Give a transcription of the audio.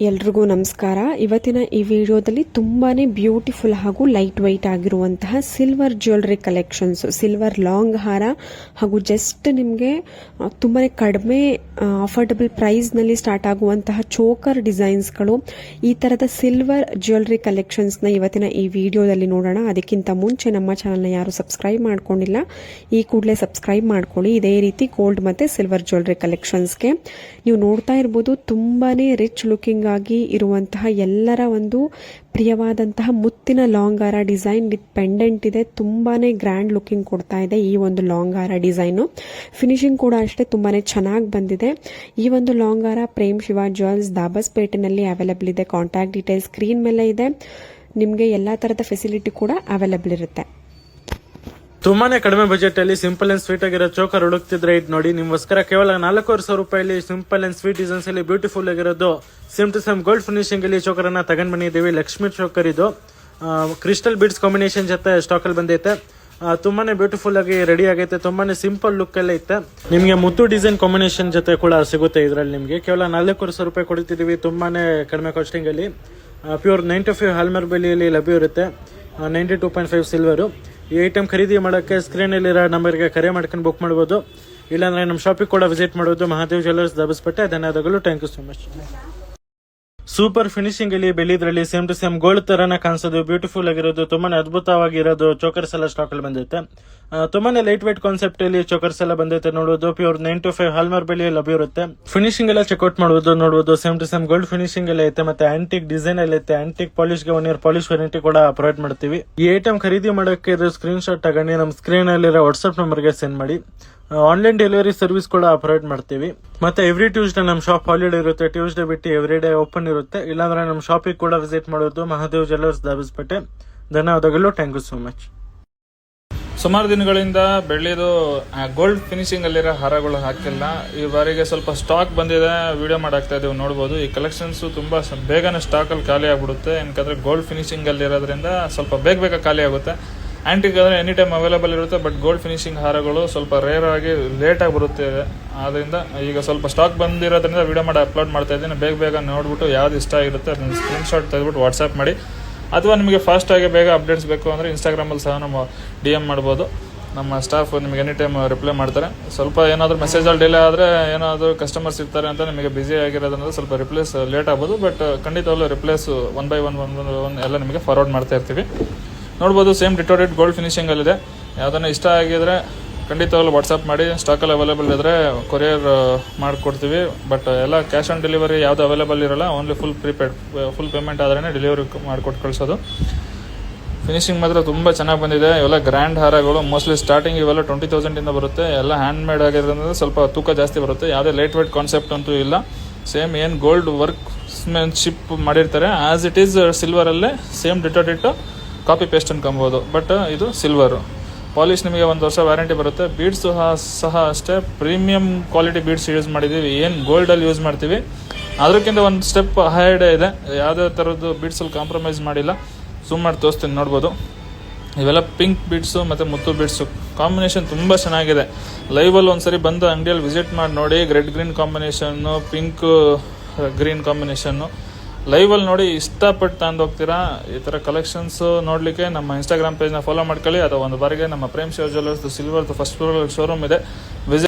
ಎಲ್ರಿಗೂ ನಮಸ್ಕಾರ. ಇವತ್ತಿನ ಈ ವಿಡಿಯೋದಲ್ಲಿ ತುಂಬಾನೇ ಬ್ಯೂಟಿಫುಲ್ ಹಾಗೂ ಲೈಟ್ ವೈಟ್ ಆಗಿರುವಂತಹ silver jewellery collections, silver long ಹಾರ ಹಾಗೂ ಜಸ್ಟ್ ನಿಮಗೆ ತುಂಬಾನೇ ಕಡಿಮೆ ಅಫೋರ್ಡಬಲ್ ಪ್ರೈಸ್ನಲ್ಲಿ ಸ್ಟಾರ್ಟ್ ಆಗುವಂತಹ ಚೋಕರ್ ಡಿಸೈನ್ಸ್ಗಳು, ಈ ಥರದ ಸಿಲ್ವರ್ ಜ್ಯುವೆಲರಿ ಕಲೆಕ್ಷನ್ಸ್ನ ಇವತ್ತಿನ ಈ ವಿಡಿಯೋದಲ್ಲಿ ನೋಡೋಣ. ಅದಕ್ಕಿಂತ ಮುಂಚೆ ನಮ್ಮ ಚಾನಲ್ನ ಯಾರು ಸಬ್ಸ್ಕ್ರೈಬ್ ಮಾಡ್ಕೊಂಡಿಲ್ಲ, ಈ ಕೂಡಲೇ ಸಬ್ಸ್ಕ್ರೈಬ್ ಮಾಡ್ಕೊಳ್ಳಿ. ಇದೇ ರೀತಿ ಗೋಲ್ಡ್ ಮತ್ತು ಸಿಲ್ವರ್ ಜ್ಯುವೆಲರಿ ಕಲೆಕ್ಷನ್ಸ್ಗೆ ನೀವು ನೋಡ್ತಾ ಇರ್ಬೋದು, ತುಂಬಾನೇ ರಿಚ್ ಲುಕಿಂಗ್ ಆಗಿ ಇರುವಂತಹ ಎಲ್ಲರ ಒಂದು ಪ್ರಿಯವಾದಂತಹ ಮುತ್ತಿನ ಲಾಂಗ್ ಹಾರ ಡಿಸೈನ್ ವಿತ್ ಪೆಂಡೆಂಟ್ ಇದೆ. ತುಂಬಾನೇ ಗ್ರ್ಯಾಂಡ್ ಲುಕಿಂಗ್ ಕೊಡ್ತಾ ಇದೆ ಈ ಒಂದು ಲಾಂಗ್ ಹಾರ ಡಿಸೈನು. ಫಿನಿಶಿಂಗ್ ಕೂಡ ಅಷ್ಟೇ ತುಂಬಾನೇ ಚೆನ್ನಾಗಿ ಬಂದಿದೆ. ಈ ಒಂದು ಲಾಂಗ್ ಹಾರ ಪ್ರೇಮ್ ಶಿವ ಜ್ಯುವೆಲ್ಸ್ ದಾಬಸ್ಪೇಟೆನಲ್ಲಿ ಅವೈಲೇಬಲ್ ಇದೆ. ಕಾಂಟ್ಯಾಕ್ಟ್ ಡೀಟೇಲ್ಸ್ ಸ್ಕ್ರೀನ್ ಮೇಲೆ ಇದೆ. ನಿಮಗೆ ಎಲ್ಲಾ ತರದ ಫೆಸಿಲಿಟಿ ಕೂಡ ಅವೈಲೇಬಲ್ ಇರುತ್ತೆ. ತುಂಬಾನೇ ಕಡಿಮೆ ಬಜೆಟ್ ಅಲ್ಲಿ ಸಿಂಪಲ್ ಅಂಡ್ ಸ್ವೀಟ್ ಆಗಿರೋ ಚೋಕರ್ ಹುಡುಕ್ತಿದ್ರೆ ಇದು ನೋಡಿ ನಿಮ್ಗೋಸ್ಕರ ಕೇವಲ 4,500 ರೂಪಾಯಲ್ಲಿ ಸಿಂಪಲ್ ಅಂಡ್ ಸ್ವೀಟ್ ಡಿಸೈನ್ಸ್ ಅಲ್ಲಿ ಬ್ಯೂಟಿಫುಲ್ ಆಗಿರೋದು same to same gold finishing ಅಲ್ಲಿ ಚೋಕರ್ ಅನ್ನ ತಗೊಂಡ್ ಬಂದಿದ್ದೀವಿ. ಲಕ್ಷ್ಮಿ ಚೋಕರ್ ಇದು ಕ್ರಿಸ್ಟಲ್ ಬೀಡ್ಸ್ ಕಾಂಬಿನೇಷನ್ ಜೊತೆ ಸ್ಟಾಕ್ ಅಲ್ಲಿ ಬಂದೈತೆ. ತುಂಬಾನೇ ಬ್ಯೂಟಿಫುಲ್ ಆಗಿ ರೆಡಿ ಆಗೈತೆ. ತುಂಬಾನೇ ಸಿಂಪಲ್ ಲುಕ್ ಎಲ್ಲ ಐತೆ. ನಿಮಗೆ ಮುತ್ತು ಡಿಸೈನ್ ಕಾಂಬಿನೇಷನ್ ಜೊತೆ ಕೂಡ ಸಿಗುತ್ತೆ. ಇದರಲ್ಲಿ ನಿಮಗೆ ಕೇವಲ 4,500 ರೂಪಾಯಿ ಕೊಡ್ತಿದೀವಿ. ತುಂಬಾನೇ ಕಡಿಮೆ ಕಾಸ್ಟಿಂಗ್ ಅಲ್ಲಿ ಪ್ಯೂರ್ 95 ಹಾಲ್ಮಾರ್ಕ್ ಬೆಲೆಯಲ್ಲಿ ಲಭ್ಯ ಇರುತ್ತೆ. 92.5 ಸಿಲ್ವರು. ಈ ಐಟಮ್ ಖರೀದಿ ಮಾಡೋಕ್ಕೆ ಸ್ಕ್ರೀನಲ್ಲಿರೋ ನಂಬರ್ಗೆ ಕರೆ ಮಾಡ್ಕೊಂಡು ಬುಕ್ ಮಾಡ್ಬೋದು. ಇಲ್ಲಾಂದ್ರೆ ನಮ್ಮ ಶಾಪಿಗೆ ಕೂಡ ವಿಸಿಟ್ ಮಾಡ್ಬೋದು. ಮಹಾದೇವ್ ಜ್ಯುವೆಲರ್ಸ್ ದಾಬಸ್ಪೇಟೆ. ಧನ್ಯವಾದಗಳು. Thank you so much. Super finishing ಅಲ್ಲಿ ಬೆಳ್ಳಿದ್ರಲ್ಲಿ ಸೇಮ್ ಟು ಸೇಮ್ ಗೋಲ್ಡ್ ತರನ ಕಾಣಿಸೋದು, ಬ್ಯೂಟಿಫುಲ್ ಆಗಿರೋದು, ತುಂಬಾನೇ ಅದ್ಭುತವಾಗಿರೋದು ಚೋಕರ್ಸ್ ಎಲ್ಲ ಸ್ಟಾಕ್ ಅಲ್ಲಿ ಬಂದೈತೆ. ತುಂಬಾನೇ ಲೈಟ್ ವೈಟ್ ಕಾನ್ಸೆಪ್ಟ್ ಅಲ್ಲಿ ಚೋಕರ್ಸ್ ಎಲ್ಲ ಬಂದೈತೆ ನೋಡೋದು. ಪ್ಯೂರ್ 95 ಹಾಲ್ಮಾರ್ಕ್ ಬೆಲೆಯಲ್ಲಿ ಲಭ್ಯ ಇರುತ್ತೆ. ಫಿನಿಶಿಂಗ್ ಎಲ್ಲ ಚೆಕ್ಔಟ್ ಮಾಡಬಹುದು ನೋಡಬಹುದು. Same to same gold finishing ಎಲ್ಲ ಐತೆ. ಮತ್ತೆ ಆಂಟಿಕ್ ಡಿಸೈನ್ ಎಲ್ಲ ಐತೆ. ಆಂಟಿಕ್ ಪಾಲಿಶ್ ಗೆ 1 ಇಯರ್ ಪಾಲಿಶ್ ವಾರಂಟಿ ಕೂಡ ಪ್ರೊವೈಡ್ ಮಾಡ್ತೀವಿ. ಈ ಐಟಮ್ ಖರೀದಿ ಮಾಡೋಕೆ ಸ್ಕ್ರೀನ್ ಶಾಟ್ ತಗೊಂಡು ನಮ್ಮ ಸ್ಕ್ರೀನ್ ಅಲ್ಲಿರೋ ವಾಟ್ಸ್ಆಪ್ ನಂಬರ್ಗೆ ಸೆಂಡ್ ಮಾಡಿ. ಆನ್ಲೈನ್ ಡೆಲಿವರಿ ಸರ್ವಿಸ್ ಕೂಡ ಪ್ರೊವೈಡ್ ಮಾಡ್ತೀವಿ. ಮತ್ತೆ ಎವ್ರಿ ಟ್ಯೂಸ್ಡೇ ನಮ್ಮ ಶಾಪ್ ಹಾಲಿಡೇ ಇರುತ್ತೆ. ಟ್ಯೂಸ್ಡೇ ಬಿಟ್ಟು ಎವ್ರಿ ಡೇ ಓಪನ್ ಇರುತ್ತೆ. ಇಲ್ಲಾಂದ್ರೆ ನಮ್ಮ ಶಾಪಿಗೆ ಕೂಡ ವಿಸಿಟ್ ಮಾಡೋದು. ಮಹಾದೇವ್ ಜ್ಯುವೆಲರ್ಸ್ ದಾಬಸ್ಪೇಟೆ. ಧನ್ಯವಾದಗಳು. Thank you so much. ಸುಮಾರು ದಿನಗಳಿಂದ ಬೆಳ್ಳಿದು ಗೋಲ್ಡ್ ಫಿನಿಶಿಂಗ್ ಅಲ್ಲಿರೋ ಹಾರಗಳು ಹಾಕಿಲ್ಲ. ಈ ಬಾರಿಗೆ ಸ್ವಲ್ಪ ಸ್ಟಾಕ್ ಬಂದಿದೆ, ವಿಡಿಯೋ ಮಾಡಾಕ್ತಾ ಇದೀವಿ ನೋಡಬಹುದು. ಈ ಕಲೆಕ್ಷನ್ಸ್ ತುಂಬಾ ಬೇಗನೆ ಸ್ಟಾಕ್ ಅಲ್ಲಿ ಖಾಲಿ ಆಗ್ಬಿಡುತ್ತೆ. ಯಾಕಂದ್ರೆ ಗೋಲ್ಡ್ ಫಿನಿಶಿಂಗ್ ಅಲ್ಲಿ ಇರೋದ್ರಿಂದ ಸ್ವಲ್ಪ ಬೇಗ ಖಾಲಿ ಆಗುತ್ತೆ. ಆಂಟಿಕ್ ಅಂದ್ರೆ ಎನಿ ಟೈಮ್ ಅವೈಲೇಬಲ್ ಇರುತ್ತೆ. ಬಟ್ ಗೋಲ್ಡ್ ಫಿನಿಶಿಂಗ್ ಹಾರಗಳು ಸ್ವಲ್ಪ ರೇರ್ ಆಗಿ ಲೇಟ್ ಆಗಿ ಬರುತ್ತೆ. ಆದ್ರಿಂದ ಈಗ ಸ್ವಲ್ಪ ಸ್ಟಾಕ್ ಬಂದಿರೋದ್ರಿಂದ ವಿಡಿಯೋ ಮಾಡಿ ಅಪ್ಲೋಡ್ ಮಾಡ್ತಾ ಇದ್ದೀನಿ. ಬೇಗ ನೋಡ್ಬಿಟ್ಟು ಯಾವ್ದು ಇಷ್ಟ ಆಗಿರುತ್ತೆ ಅದನ್ನ ಸ್ಕ್ರೀನ್ ಶಾಟ್ ತೆಗೆದ್ಬಿಟ್ಟು ವಾಟ್ಸ್ಆಪ್ ಮಾಡಿ. ಅಥವಾ ನಿಮಗೆ ಫಾಸ್ಟ್ ಆಗಿ ಬೇಗ ಅಪ್ಡೇಟ್ಸ್ ಬೇಕು ಅಂದರೆ ಇನ್ಸ್ಟಾಗ್ರಾಮಲ್ಲಿ ಸಹ ನಮ್ಮ DM ಮಾಡ್ಬೋದು. ನಮ್ಮ ಸ್ಟಾಫ್ ನಿಮಗೆ ಎನಿ ಟೈಮ್ ರಿಪ್ಲೈ ಮಾಡ್ತಾರೆ. ಸ್ವಲ್ಪ ಏನಾದರೂ ಮೆಸೇಜಲ್ಲಿ ಡಿಲೇ ಆದರೆ ಏನಾದರೂ ಕಸ್ಟಮರ್ಸ್ ಇರ್ತಾರೆ ಅಂತ ನಿಮಗೆ ಬಿಸಿ ಆಗಿರೋದ್ರಿಂದ ಸ್ವಲ್ಪ ರಿಪ್ಲೇಸ್ ಲೇಟ್ ಆಗ್ಬೋದು. ಬಟ್ ಖಂಡಿತವಾಗ್ಲೂ ರಿಪ್ಲೇಸ್ 1 by 1 ಎಲ್ಲ ನಿಮಗೆ ಫಾರ್ವರ್ಡ್ ಮಾಡ್ತಾ ಇರ್ತೀವಿ. ನೋಡ್ಬೋದು ಸೇಮ್ ಡಿಟೋರೇಟ್ ಗೋಲ್ಡ್ ಫಿನಿಶಿಂಗಲ್ಲಿದೆ. ಯಾವುದನ್ನ ಇಷ್ಟ ಆಗಿದ್ರೆ ಖಂಡಿತವಾಗ್ಲೂ ವಾಟ್ಸಪ್ ಮಾಡಿ. ಸ್ಟಾಕಲ್ಲಿ ಅವೈಲೇಬಲ್ ಇದ್ದರೆ ಕೊರಿಯರ್ ಮಾಡಿಕೊಡ್ತೀವಿ. ಬಟ್ ಎಲ್ಲ ಕ್ಯಾಶ್ ಆನ್ ಡೆಲಿವರಿ ಯಾವುದು ಅವೈಲೇಬಲ್ ಇರೋಲ್ಲ. ಓನ್ಲಿ ಫುಲ್ ಪೇಮೆಂಟ್ ಆದ್ರೇ ಡೆಲಿವರಿ ಮಾಡಿಕೊಟ್ಟು ಕಳಿಸೋದು. ಫಿನಿಶಿಂಗ್ ಮಾತ್ರ ತುಂಬ ಚೆನ್ನಾಗಿ ಬಂದಿದೆ. ಇವೆಲ್ಲ ಗ್ರ್ಯಾಂಡ್ ಹಾರಗಳು. ಮೋಸ್ಟ್ಲಿ ಸ್ಟಾರ್ಟಿಂಗ್ ಇವೆಲ್ಲ 20,000 ಬರುತ್ತೆ. ಎಲ್ಲ ಹ್ಯಾಂಡ್ ಮೇಡ್ ಆಗಿರೋದ್ರಿಂದ ಸ್ವಲ್ಪ ತೂಕ ಜಾಸ್ತಿ ಬರುತ್ತೆ. ಯಾವುದೇ ಲೈಟ್ ವೇಟ್ ಕಾನ್ಸೆಪ್ಟ್ ಅಂತೂ ಇಲ್ಲ. ಸೇಮ್ ಏನು ಗೋಲ್ಡ್ ವರ್ಕ್ಸ್ಮೆನ್ಶಿಪ್ ಮಾಡಿರ್ತಾರೆ ಆಸ್ ಇಟ್ ಈಸ್ ಸಿಲ್ವರಲ್ಲೇ ಸೇಮ್ ಡಿಟೋ ಕಾಪಿ ಪೇಸ್ಟ್ ಅನ್ಕೊಬೋದು. ಬಟ್ ಇದು ಸಿಲ್ವರು. ಪಾಲಿಶ್ ನಿಮಗೆ 1 ವರ್ಷ ವ್ಯಾರಂಟಿ ಬರುತ್ತೆ. ಬೀಡ್ಸ್ ಸಹ ಅಷ್ಟೇ ಪ್ರೀಮಿಯಂ ಕ್ವಾಲಿಟಿ ಬೀಡ್ಸ್ ಯೂಸ್ ಮಾಡಿದ್ದೀವಿ. ಏನು ಗೋಲ್ಡಲ್ಲಿ ಯೂಸ್ ಮಾಡ್ತೀವಿ ಅದಕ್ಕಿಂತ ಒಂದು ಸ್ಟೆಪ್ ಹೈಡ್ ಇದೆ. ಯಾವುದೇ ಥರದ್ದು ಬೀಡ್ಸಲ್ಲಿ ಕಾಂಪ್ರಮೈಸ್ ಮಾಡಿಲ್ಲ. ಝೂಮ್ ಮಾಡಿ ತೋರಿಸ್ತೀನಿ ನೋಡ್ಬೋದು. ಇವೆಲ್ಲ ಪಿಂಕ್ ಬೀಡ್ಸು ಮತ್ತು ಮುತ್ತು ಬೀಡ್ಸು ಕಾಂಬಿನೇಷನ್ ತುಂಬ ಚೆನ್ನಾಗಿದೆ. ಲೈವಲ್ಲಿ ಒಂದ್ಸರಿ ಬಂದು ಅಂಗಡಿಯಲ್ಲಿ ವಿಸಿಟ್ ಮಾಡಿ ನೋಡಿ. Red green combination, pink green combination ಲೈವಲ್ಲಿ ನೋಡಿ ಇಷ್ಟಪಟ್ಟು ತಂದು ಹೋಗ್ತೀರಾ. ಈ ಥರ ಕಲೆಕ್ಷನ್ಸ್ ನೋಡಲಿಕ್ಕೆ ನಮ್ಮ ಇನ್ಸ್ಟಾಗ್ರಾಮ್ ಪೇಜ್ನ ಫಾಲೋ ಮಾಡ್ಕೊಳ್ಳಿ. ಅಥವಾ ಒಂದು ಬಾರಿಗೆ ನಮ್ಮ ಪ್ರೇಮ್ ಶಿವ ಜ್ಯುವೆಲರ್ಸ್ ಸಿಲ್ವರ್ದು ಫಸ್ಟ್ ಫ್ಲೋರ್ ಶೋರೂಮ್ ಇದೆ. ವಿಸಿಟ್